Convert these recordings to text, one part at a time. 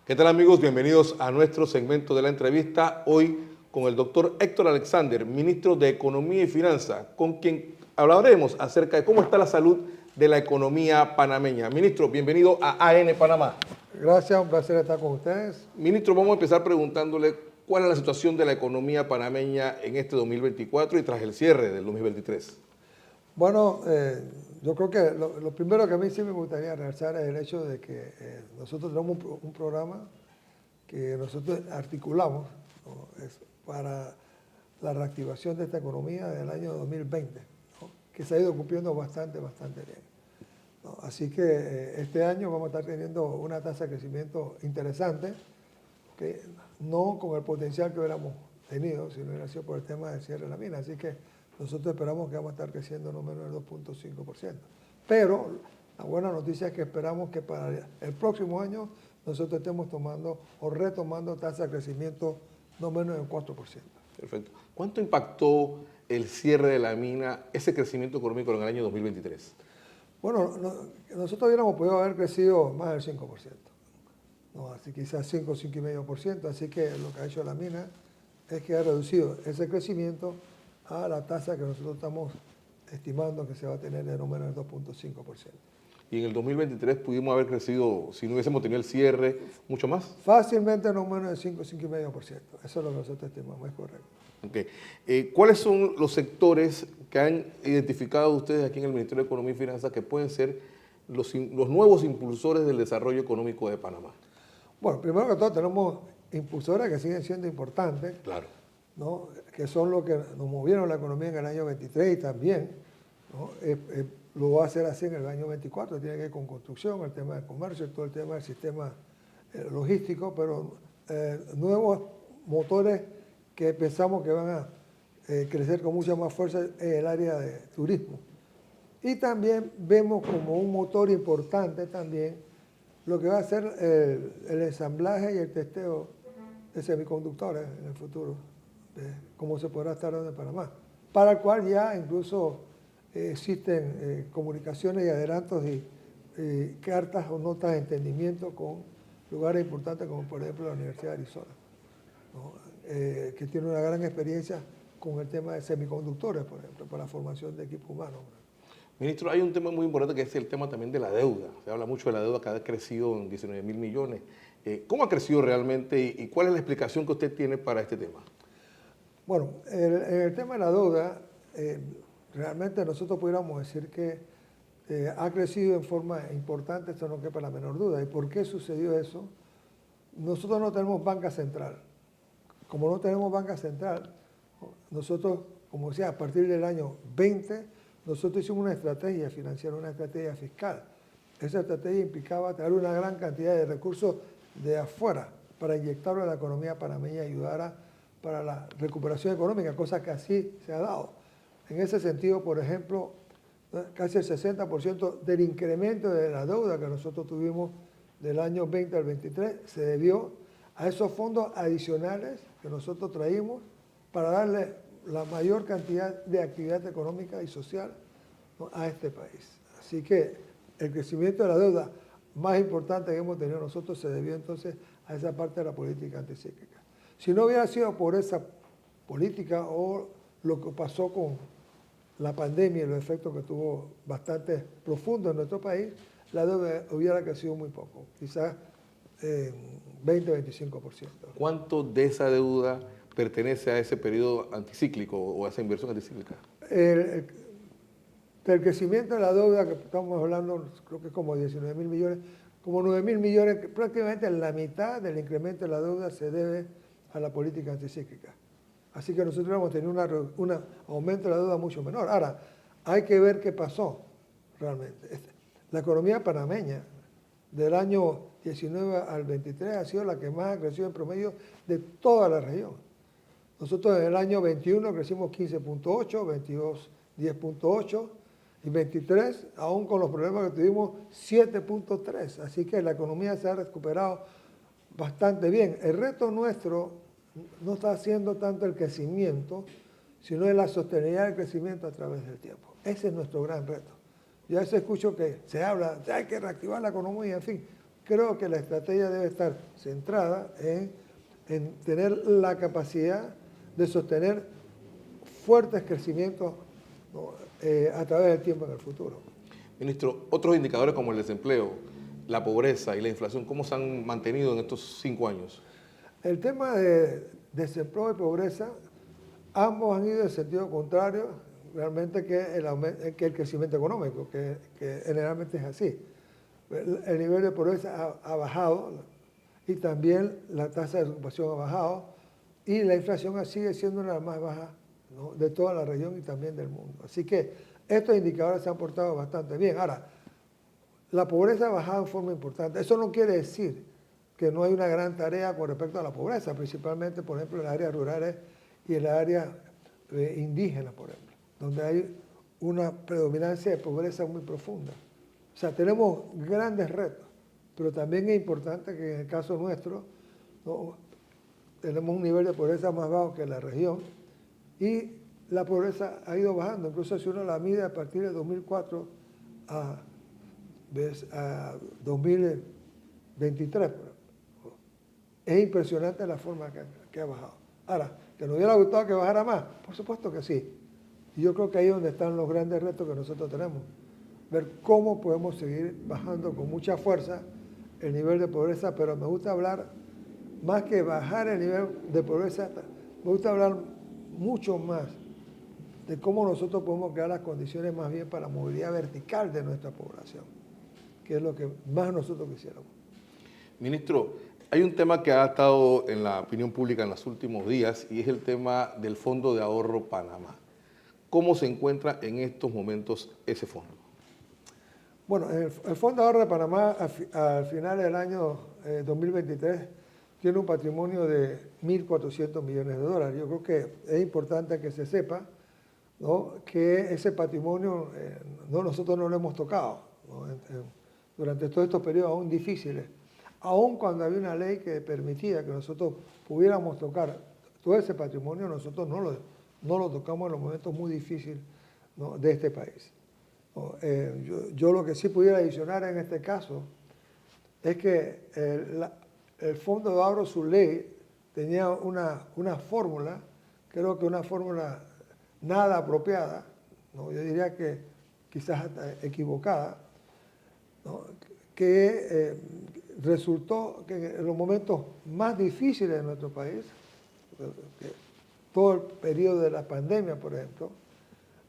¿Qué tal, amigos? Bienvenidos a nuestro segmento de la entrevista. Hoy con el doctor Héctor Alexander, ministro de Economía y Finanzas, con quien hablaremos acerca de cómo está la salud de la economía panameña. Ministro, bienvenido a AN Panamá. Gracias, un placer estar con ustedes. Ministro, vamos a empezar preguntándole cuál es la situación de la economía panameña en este 2024 y tras el cierre del 2023. Bueno, yo creo que lo primero que a mí sí me gustaría realzar es el hecho de que nosotros tenemos un programa que nosotros articulamos, ¿no? Es para la reactivación de esta economía del año 2020, ¿no? Que se ha ido cumpliendo bastante bien, ¿no? Así que este año vamos a estar teniendo una tasa de crecimiento interesante, que no con el potencial que hubiéramos tenido si no hubiera sido por el tema del cierre de la mina. Así que nosotros esperamos que vamos a estar creciendo no menos del 2.5%. Pero la buena noticia es que esperamos que para el próximo año nosotros estemos tomando o retomando tasa de crecimiento no menos del 4%. Perfecto. ¿Cuánto impactó el cierre de la mina, ese crecimiento económico en el año 2023? Bueno, nosotros hubiéramos podido haber crecido más del 5%. No, así quizás 5,5%. Así que lo que ha hecho la mina es que ha reducido ese crecimiento a la tasa que nosotros estamos estimando que se va a tener de no menos del 2.5%. Y en el 2023 pudimos haber crecido, si no hubiésemos tenido el cierre, mucho más. Fácilmente no menos del 5,5%. Eso es lo que nosotros estimamos, es correcto. Okay. ¿Cuáles son los sectores que han identificado ustedes aquí en el Ministerio de Economía y Finanzas que pueden ser los nuevos impulsores del desarrollo económico de Panamá? Bueno, primero que todo tenemos impulsores que siguen siendo importantes, Claro, ¿no? Que son los que nos movieron la economía en el año 23 y también, ¿no? Lo va a hacer así en el año 24, tiene que ver con construcción, el tema del comercio, todo el tema del sistema logístico, pero nuevos motores que pensamos que van a crecer con mucha más fuerza en el área de turismo. Y también vemos como un motor importante también lo que va a ser el ensamblaje y el testeo de semiconductores en el futuro, cómo se podrá estar dando en Panamá, para el cual ya incluso existen comunicaciones y adelantos y cartas o notas de entendimiento con lugares importantes como por ejemplo la Universidad de Arizona, ¿no? Que tiene una gran experiencia con el tema de semiconductores, por ejemplo, para la formación de equipo humano. Ministro, hay un tema muy importante que es el tema también de la deuda. Se habla mucho de la deuda que ha crecido en 19.000 millones. ¿Cómo ha crecido realmente y cuál es la explicación que usted tiene para este tema? Bueno, en el tema de la deuda, realmente nosotros pudiéramos decir que ha crecido en forma importante, esto no quepa la menor duda. ¿Y por qué sucedió eso? Nosotros no tenemos banca central. Como no tenemos banca central, nosotros, como decía, a partir del año 20, nosotros hicimos una estrategia financiera, una estrategia fiscal. Esa estrategia implicaba traer una gran cantidad de recursos de afuera para inyectarlo a la economía panameña y ayudar para la recuperación económica, cosa que así se ha dado. En ese sentido, por ejemplo, casi el 60% del incremento de la deuda que nosotros tuvimos del año 20 al 23 se debió a esos fondos adicionales que nosotros traímos para darle la mayor cantidad de actividad económica y social, ¿no?, a este país. Así que el crecimiento de la deuda más importante que hemos tenido nosotros se debió entonces a esa parte de la política anticíclica. Si no hubiera sido por esa política o lo que pasó con la pandemia y los efectos que tuvo bastante profundos en nuestro país, la deuda hubiera crecido muy poco, quizás 20-25%. ¿Cuánto de esa deuda pertenece a ese periodo anticíclico o a esa inversión anticíclica? Del crecimiento de la deuda que estamos hablando, creo que es como 19.000 millones, como 9.000 millones, prácticamente la mitad del incremento de la deuda se debe a la política anticíclica. Así que nosotros hemos tenido un aumento de la deuda mucho menor. Ahora, hay que ver qué pasó realmente. La economía panameña del año 19 al 23 ha sido la que más ha crecido en promedio de toda la región. Nosotros en el año 21 crecimos 15.8, 22 10.8 y 23, aún con los problemas que tuvimos, 7.3. Así que la economía se ha recuperado bastante bien. El reto nuestro no está siendo tanto el crecimiento, sino la sostenibilidad del crecimiento a través del tiempo. Ese es nuestro gran reto. Yo a veces escucho que se habla de hay que reactivar la economía, en fin. creo que la estrategia debe estar centrada en tener la capacidad de sostener fuertes crecimientos, ¿no? A través del tiempo en el futuro. Ministro, otros indicadores como el desempleo, la pobreza y la inflación, ¿cómo se han mantenido en estos 5 años? El tema de desempleo y pobreza, ambos han ido en sentido contrario realmente que el crecimiento económico, que generalmente es así. El nivel de pobreza ha bajado y también la tasa de ocupación ha bajado y la inflación sigue siendo una de las más bajas, ¿no?, de toda la región y también del mundo. Así que estos indicadores se han portado bastante bien. Ahora, la pobreza ha bajado de forma importante. Eso no quiere decir que no hay una gran tarea con respecto a la pobreza, principalmente, por ejemplo, en las áreas rurales y en las áreas indígenas, por ejemplo, donde hay una predominancia de pobreza muy profunda. O sea, tenemos grandes retos, pero también es importante que en el caso nuestro, ¿no?, tenemos un nivel de pobreza más bajo que la región y la pobreza ha ido bajando. Incluso si uno la mide a partir de 2004 a 2023, es impresionante la forma que ha bajado. Ahora, ¿que nos hubiera gustado que bajara más? Por supuesto que sí. Y yo creo que ahí es donde están los grandes retos que nosotros tenemos. Ver cómo podemos seguir bajando con mucha fuerza el nivel de pobreza, pero me gusta hablar, más que bajar el nivel de pobreza, me gusta hablar mucho más de cómo nosotros podemos crear las condiciones más bien para la movilidad vertical de nuestra población, que es lo que más nosotros quisiéramos. Ministro, hay un tema que ha estado en la opinión pública en los últimos días y es el tema del Fondo de Ahorro Panamá. ¿Cómo se encuentra en estos momentos ese fondo? Bueno, el Fondo de Ahorro de Panamá al final del año 2023 tiene un patrimonio de 1.400 millones de dólares. Yo creo que es importante que se sepa, ¿no?, que ese patrimonio nosotros no lo hemos tocado, ¿no?, durante todos estos periodos aún difíciles, aún cuando había una ley que permitía que nosotros pudiéramos tocar todo ese patrimonio, nosotros no lo tocamos en los momentos muy difíciles, ¿no?, de este país. Yo lo que sí pudiera adicionar en este caso es que el Fondo de Ahorro, su ley, tenía una fórmula, creo que una fórmula nada apropiada, ¿no?, yo diría que quizás equivocada, ¿no?, que resultó que en los momentos más difíciles de nuestro país, todo el periodo de la pandemia, por ejemplo,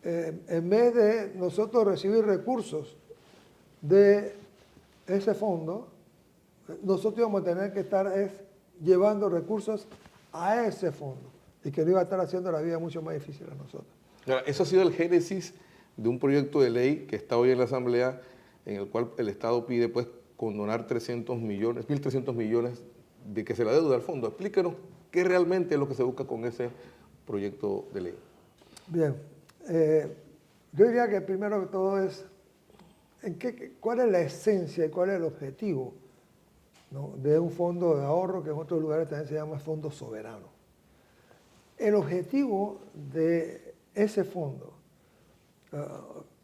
en vez de nosotros recibir recursos de ese fondo, nosotros íbamos a tener que estar llevando recursos a ese fondo y que no iba a estar haciendo la vida mucho más difícil a nosotros. Ahora, eso ha sido el génesis de un proyecto de ley que está hoy en la Asamblea, en el cual el Estado pide pues condonar 1.300 millones de que se la deuda al fondo. Explíquenos qué realmente es lo que se busca con ese proyecto de ley. Bien, yo diría que primero que todo es cuál es la esencia y cuál es el objetivo, ¿no?, de un fondo de ahorro que en otros lugares también se llama fondo soberano. El objetivo de ese fondo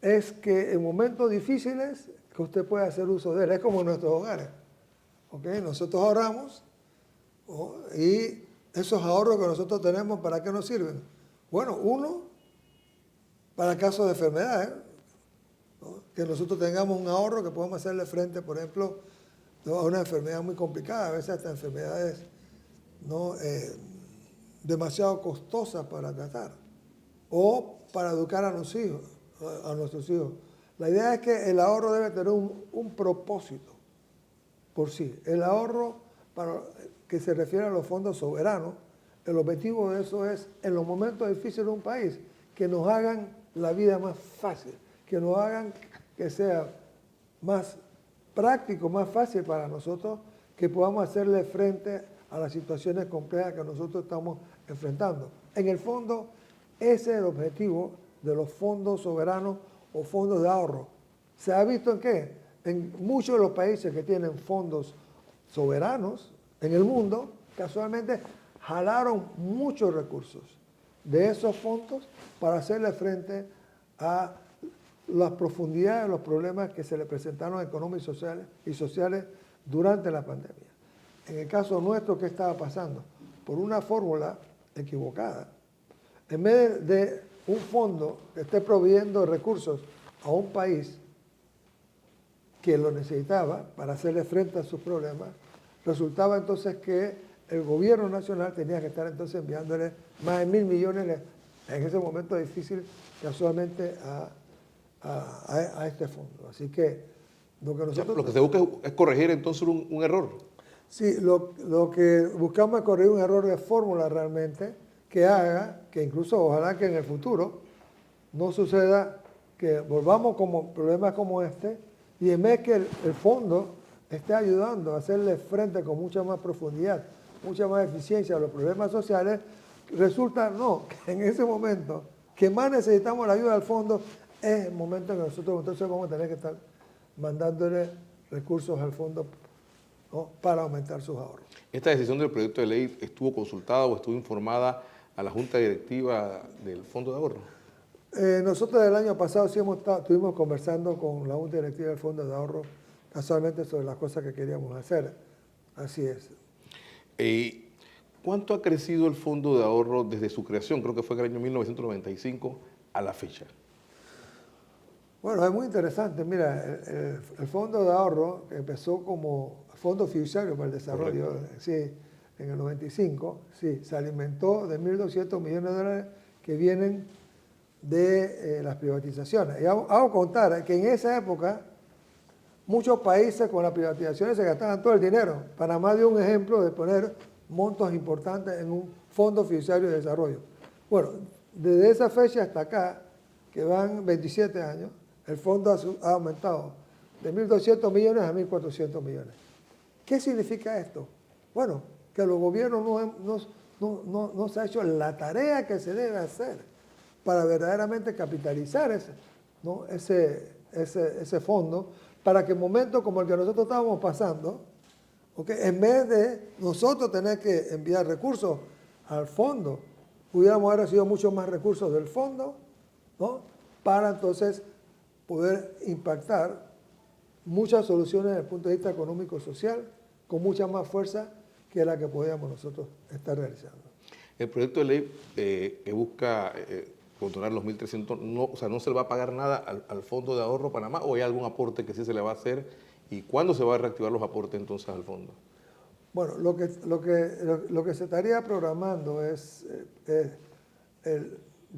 es que en momentos difíciles que usted pueda hacer uso de él, es como en nuestros hogares, ¿okay? Nosotros ahorramos, ¿no?, y esos ahorros que nosotros tenemos, ¿para qué nos sirven? Bueno, uno, para casos de enfermedades, ¿no?, que nosotros tengamos un ahorro que podamos hacerle frente, por ejemplo, ¿no?, a una enfermedad muy complicada, a veces hasta enfermedades, ¿no?, demasiado costosas para tratar, o para educar a nuestros hijos. La idea es que el ahorro debe tener un propósito por sí. El ahorro, para que se refiere a los fondos soberanos, el objetivo de eso es, en los momentos difíciles de un país, que nos hagan la vida más fácil, que nos hagan que sea más práctico, más fácil para nosotros, que podamos hacerle frente a las situaciones complejas que nosotros estamos enfrentando. En el fondo, ese es el objetivo de los fondos soberanos o fondos de ahorro. ¿Se ha visto en qué? En muchos de los países que tienen fondos soberanos en el mundo, casualmente jalaron muchos recursos de esos fondos para hacerle frente a las profundidades de los problemas que se le presentaron económicos y sociales durante la pandemia. En el caso nuestro, ¿qué estaba pasando? Por una fórmula equivocada, en vez de un fondo que esté proveyendo recursos a un país que lo necesitaba para hacerle frente a sus problemas, resultaba entonces que el gobierno nacional tenía que estar entonces enviándole más de 1.000 millones en ese momento difícil casualmente a este fondo. Así que lo que nosotros... Lo que se busca es corregir entonces un error. Sí, lo que buscamos es corregir un error de fórmula realmente que haga que incluso ojalá que en el futuro no suceda que volvamos como problemas como este y en vez que el fondo esté ayudando a hacerle frente con mucha más profundidad, mucha más eficiencia a los problemas sociales, resulta no, que en ese momento que más necesitamos la ayuda del fondo es el momento en que nosotros entonces vamos a tener que estar mandándole recursos al fondo, ¿no?, para aumentar sus ahorros. ¿Esta decisión del proyecto de ley estuvo consultada o estuvo informada a la Junta Directiva del Fondo de Ahorro? Nosotros el año pasado sí estuvimos conversando con la Junta Directiva del Fondo de Ahorro casualmente sobre las cosas que queríamos hacer. Así es. ¿Cuánto ha crecido el Fondo de Ahorro desde su creación? Creo que fue en el año 1995 a la fecha. Bueno, es muy interesante. Mira, el Fondo de Ahorro que empezó como Fondo Fiduciario para el Desarrollo, sí, en el 95, sí, se alimentó de 1.200 millones de dólares que vienen de las privatizaciones. Y hago contar que en esa época muchos países con las privatizaciones se gastaban todo el dinero. Panamá dio un ejemplo de poner montos importantes en un fondo fiduciario de desarrollo. Bueno, desde esa fecha hasta acá, que van 27 años, el fondo ha aumentado de 1.200 millones a 1.400 millones. ¿Qué significa esto? Bueno, que los gobiernos no se ha hecho la tarea que se debe hacer para verdaderamente capitalizar ese fondo, para que en momentos como el que nosotros estábamos pasando, ¿okay?, en vez de nosotros tener que enviar recursos al fondo, pudiéramos haber recibido muchos más recursos del fondo, ¿no?, para entonces poder impactar muchas soluciones desde el punto de vista económico-social con mucha más fuerza que la que podíamos nosotros estar realizando. El proyecto de ley que busca controlar los 1.300, o sea, no se le va a pagar nada al Fondo de Ahorro Panamá, o hay algún aporte que sí se le va a hacer, y cuándo se va a reactivar los aportes entonces al fondo. Bueno, lo que se estaría programando es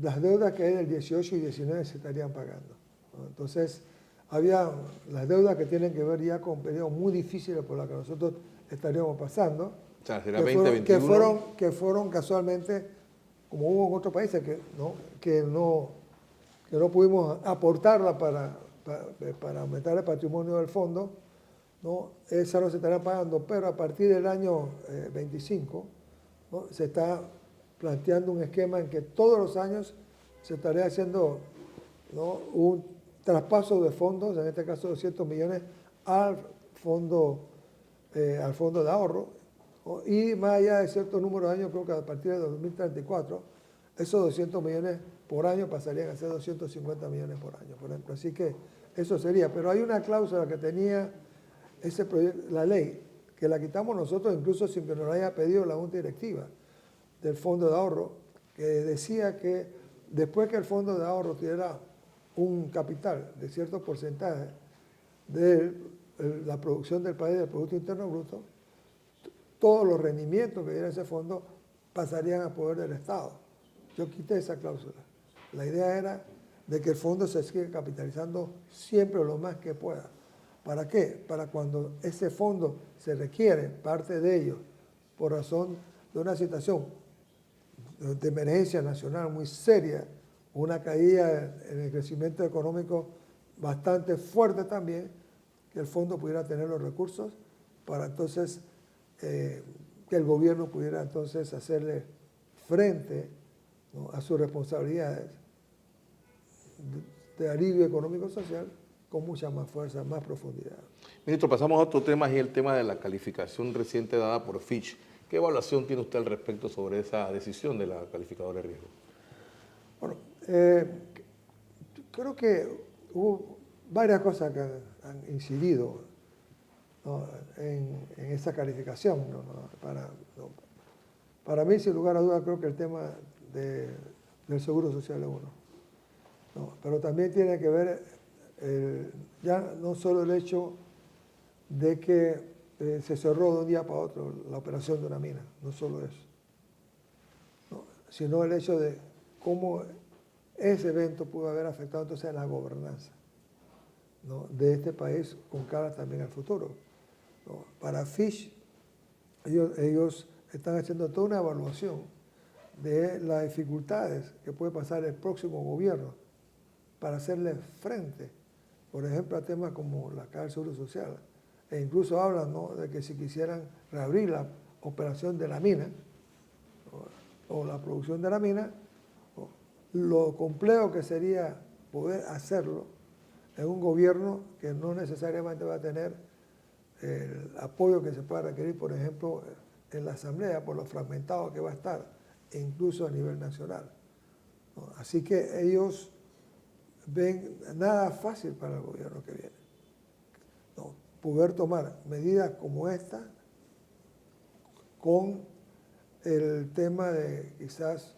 las deudas que hay del 18 y 19 se estarían pagando, ¿no? Entonces, había las deudas que tienen que ver ya con periodos muy difíciles por los que nosotros estaríamos pasando, o sea, será 2021. Que fueron casualmente, como hubo en otros países, que no pudimos aportarla para aumentar el patrimonio del fondo, ¿no? Esa no se estará pagando, pero a partir del año 25, ¿no?, se está planteando un esquema en que todos los años se estaría haciendo, ¿no?, un traspaso de fondos, en este caso 200 millones, al fondo de ahorro, ¿no?, y más allá de cierto número de años, creo que a partir de 2034, esos 200 millones por año pasarían a ser 250 millones por año, por ejemplo. Así que eso sería. Pero hay una cláusula que tenía ese proyecto, la ley, que la quitamos nosotros incluso sin que nos la haya pedido la Junta Directiva del Fondo de Ahorro, que decía que después que el Fondo de Ahorro tuviera un capital de cierto porcentaje de la producción del país, del Producto Interno Bruto, todos los rendimientos que diera ese fondo pasarían a poder del Estado. Yo quité esa cláusula. La idea era de que el fondo se siga capitalizando siempre lo más que pueda. ¿Para qué? Para cuando ese fondo se requiere, parte de ello, por razón de una situación de emergencia nacional muy seria, una caída en el crecimiento económico bastante fuerte también, que el fondo pudiera tener los recursos para entonces que el gobierno pudiera entonces hacerle frente, ¿no?, a sus responsabilidades de alivio económico-social con mucha más fuerza, más profundidad. Ministro, pasamos a otro tema, y el tema de la calificación reciente dada por Fitch. ¿Qué evaluación tiene usted al respecto sobre esa decisión de la calificadora de riesgo? Bueno, creo que hubo varias cosas que han incidido. ¿no? en esa calificación. Para mí, sin lugar a dudas, creo que el tema del seguro social es uno. ¿No? Pero también tiene que ver ya no solo el hecho de que se cerró de un día para otro la operación de una mina, no solo eso, ¿no? Sino el hecho de cómo ese evento pudo haber afectado entonces a la gobernanza, ¿no? de este país con cara también al futuro, ¿no? Para Fitch, ellos están haciendo toda una evaluación de las dificultades que puede pasar el próximo gobierno para hacerle frente, por ejemplo, a temas como la Caja del Seguro Social. E incluso hablan, ¿no? de que si quisieran reabrir la operación de la mina o la producción de la mina, ¿no? lo complejo que sería poder hacerlo en un gobierno que no necesariamente va a tener el apoyo que se pueda requerir, por ejemplo, en la Asamblea, por lo fragmentado que va a estar, e incluso a nivel nacional, ¿no? Así que ellos ven nada fácil para el gobierno que viene, ¿no? Poder tomar medidas como esta con el tema de quizás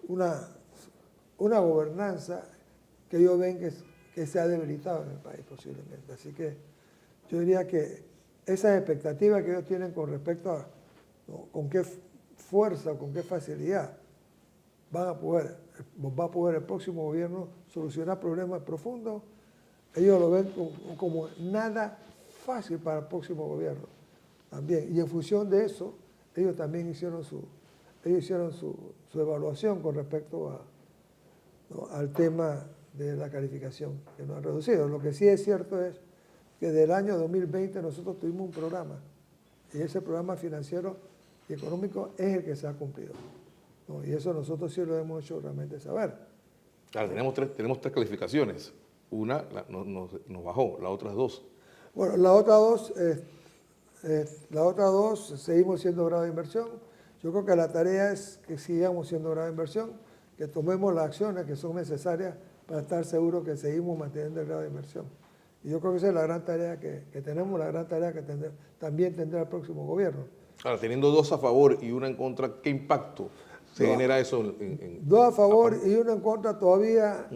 una gobernanza que ellos ven que se ha debilitado en el país posiblemente. Así que yo diría que esas expectativas que ellos tienen con respecto a, ¿no? con qué fuerza o con qué facilidad va a poder el próximo gobierno solucionar problemas profundos, ellos lo ven como nada fácil para el próximo gobierno también. Y en función de eso, ellos también hicieron su evaluación con respecto ¿no? al tema de la calificación, que no han reducido. Lo que sí es cierto es que del año 2020 nosotros tuvimos un programa, y ese programa financiero y económico es el que se ha cumplido, ¿no? Y eso nosotros sí lo hemos hecho realmente saber. Claro, tenemos tres calificaciones. Una nos bajó, las otras dos. Bueno, las otras dos seguimos siendo grado de inversión. Yo creo que la tarea es que sigamos siendo grado de inversión, que tomemos las acciones que son necesarias para estar seguros que seguimos manteniendo el grado de inversión. Y yo creo que esa es la gran tarea que tenemos, la gran tarea que también tendrá el próximo gobierno. Ahora, teniendo dos a favor y una en contra, ¿qué impacto se genera eso? Dos a favor y uno en contra todavía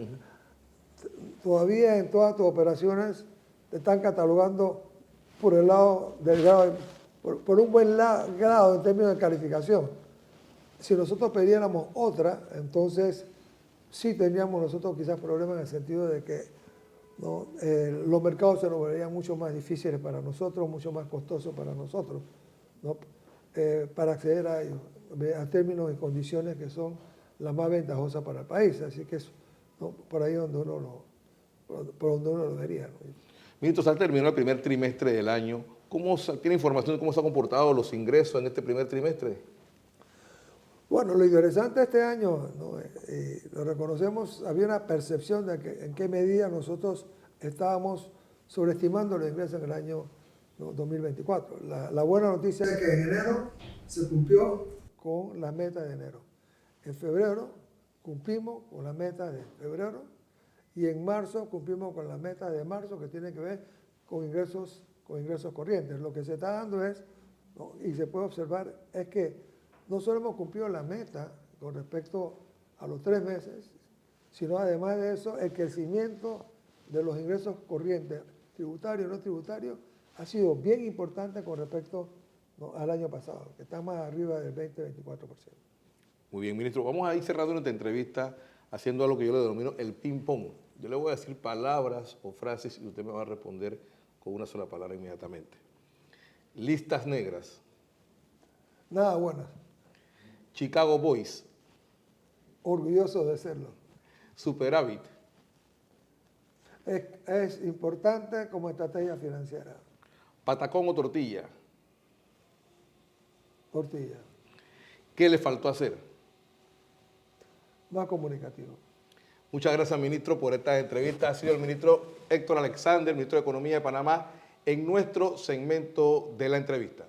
en todas tus operaciones te están catalogando por el lado del grado, por un buen grado en términos de calificación. Si nosotros pidiéramos otra, entonces sí tendríamos nosotros quizás problemas en el sentido de que, ¿no? Los mercados se nos volverían mucho más difíciles para nosotros, mucho más costosos para nosotros, ¿no? Para acceder a ellos, a términos y condiciones que son las más ventajosas para el país. Así que es, ¿no? por ahí donde por donde uno lo vería, ¿no? Ministro, al terminar el primer trimestre del año, ¿tiene información de cómo se han comportado los ingresos en este primer trimestre? Bueno, lo interesante de este año, ¿no? Lo reconocemos, había una percepción de que en qué medida nosotros estábamos sobreestimando los ingresos en el año, ¿no? 2024. La buena noticia es que en enero se cumplió con la meta de enero. En febrero cumplimos con la meta de febrero y en marzo cumplimos con la meta de marzo, que tiene que ver con ingresos corrientes. Lo que se está dando es, ¿no? y se puede observar, es que no solo hemos cumplido la meta con respecto a los 3 meses, sino además de eso, el crecimiento de los ingresos corrientes, tributarios y no tributarios, ha sido bien importante con respecto, ¿no? al año pasado, que está más arriba del 20-24%. Muy bien, ministro. Vamos a ir cerrando nuestra entrevista haciendo algo que yo le denomino el ping-pong. Yo le voy a decir palabras o frases y usted me va a responder con una sola palabra inmediatamente. Listas negras. Nada buenas. Chicago Boys. Orgulloso de serlo. Superávit. Es importante como estrategia financiera. Patacón o tortilla. Tortilla. ¿Qué le faltó hacer? Más comunicativo. Muchas gracias, ministro, por esta entrevista. Ha sido el ministro Héctor Alexander, ministro de Economía de Panamá, en nuestro segmento de la entrevista.